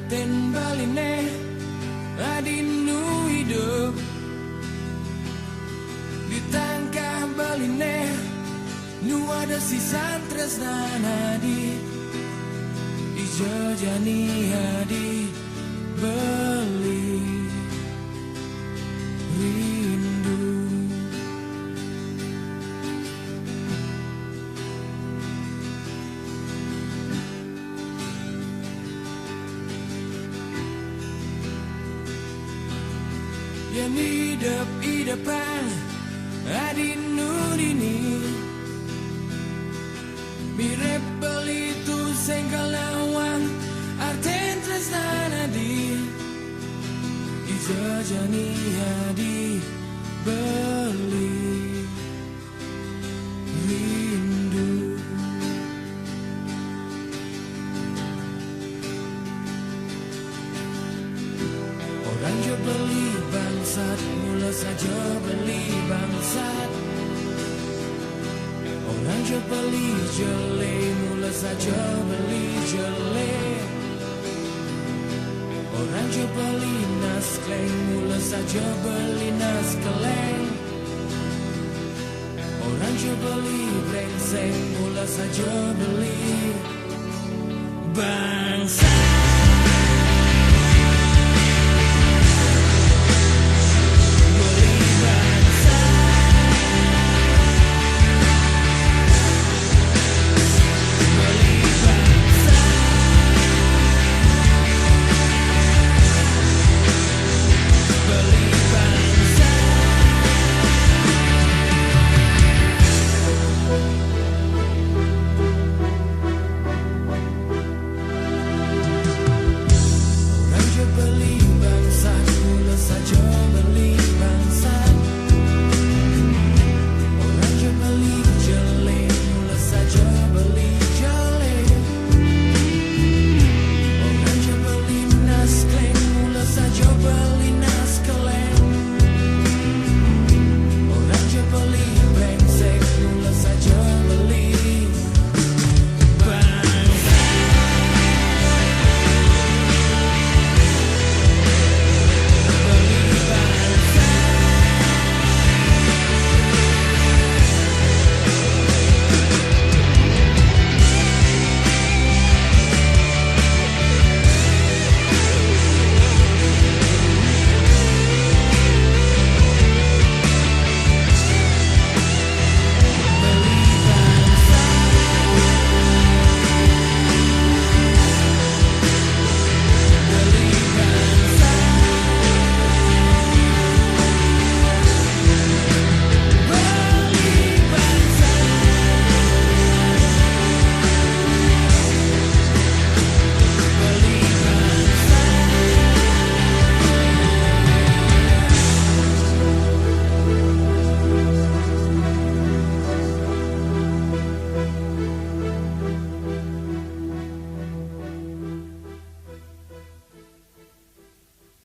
ten baline adinu hidup ditangkah baline nu ada sisa tresnana di dijajani hadi beli rindu. Yang hidup-hidupan adinu dini mirip belitu sengkal lawang arten tresnana di dijajani hadi beli rindu. Orang jo beli bangsat, mula saja beli bangsat. Orang jo beli jele, mula saja beli jele. Orang jo beli nas kleng, mula saja beli nas kleng. Orang jo beli brengsek, mula saja beli bangsat.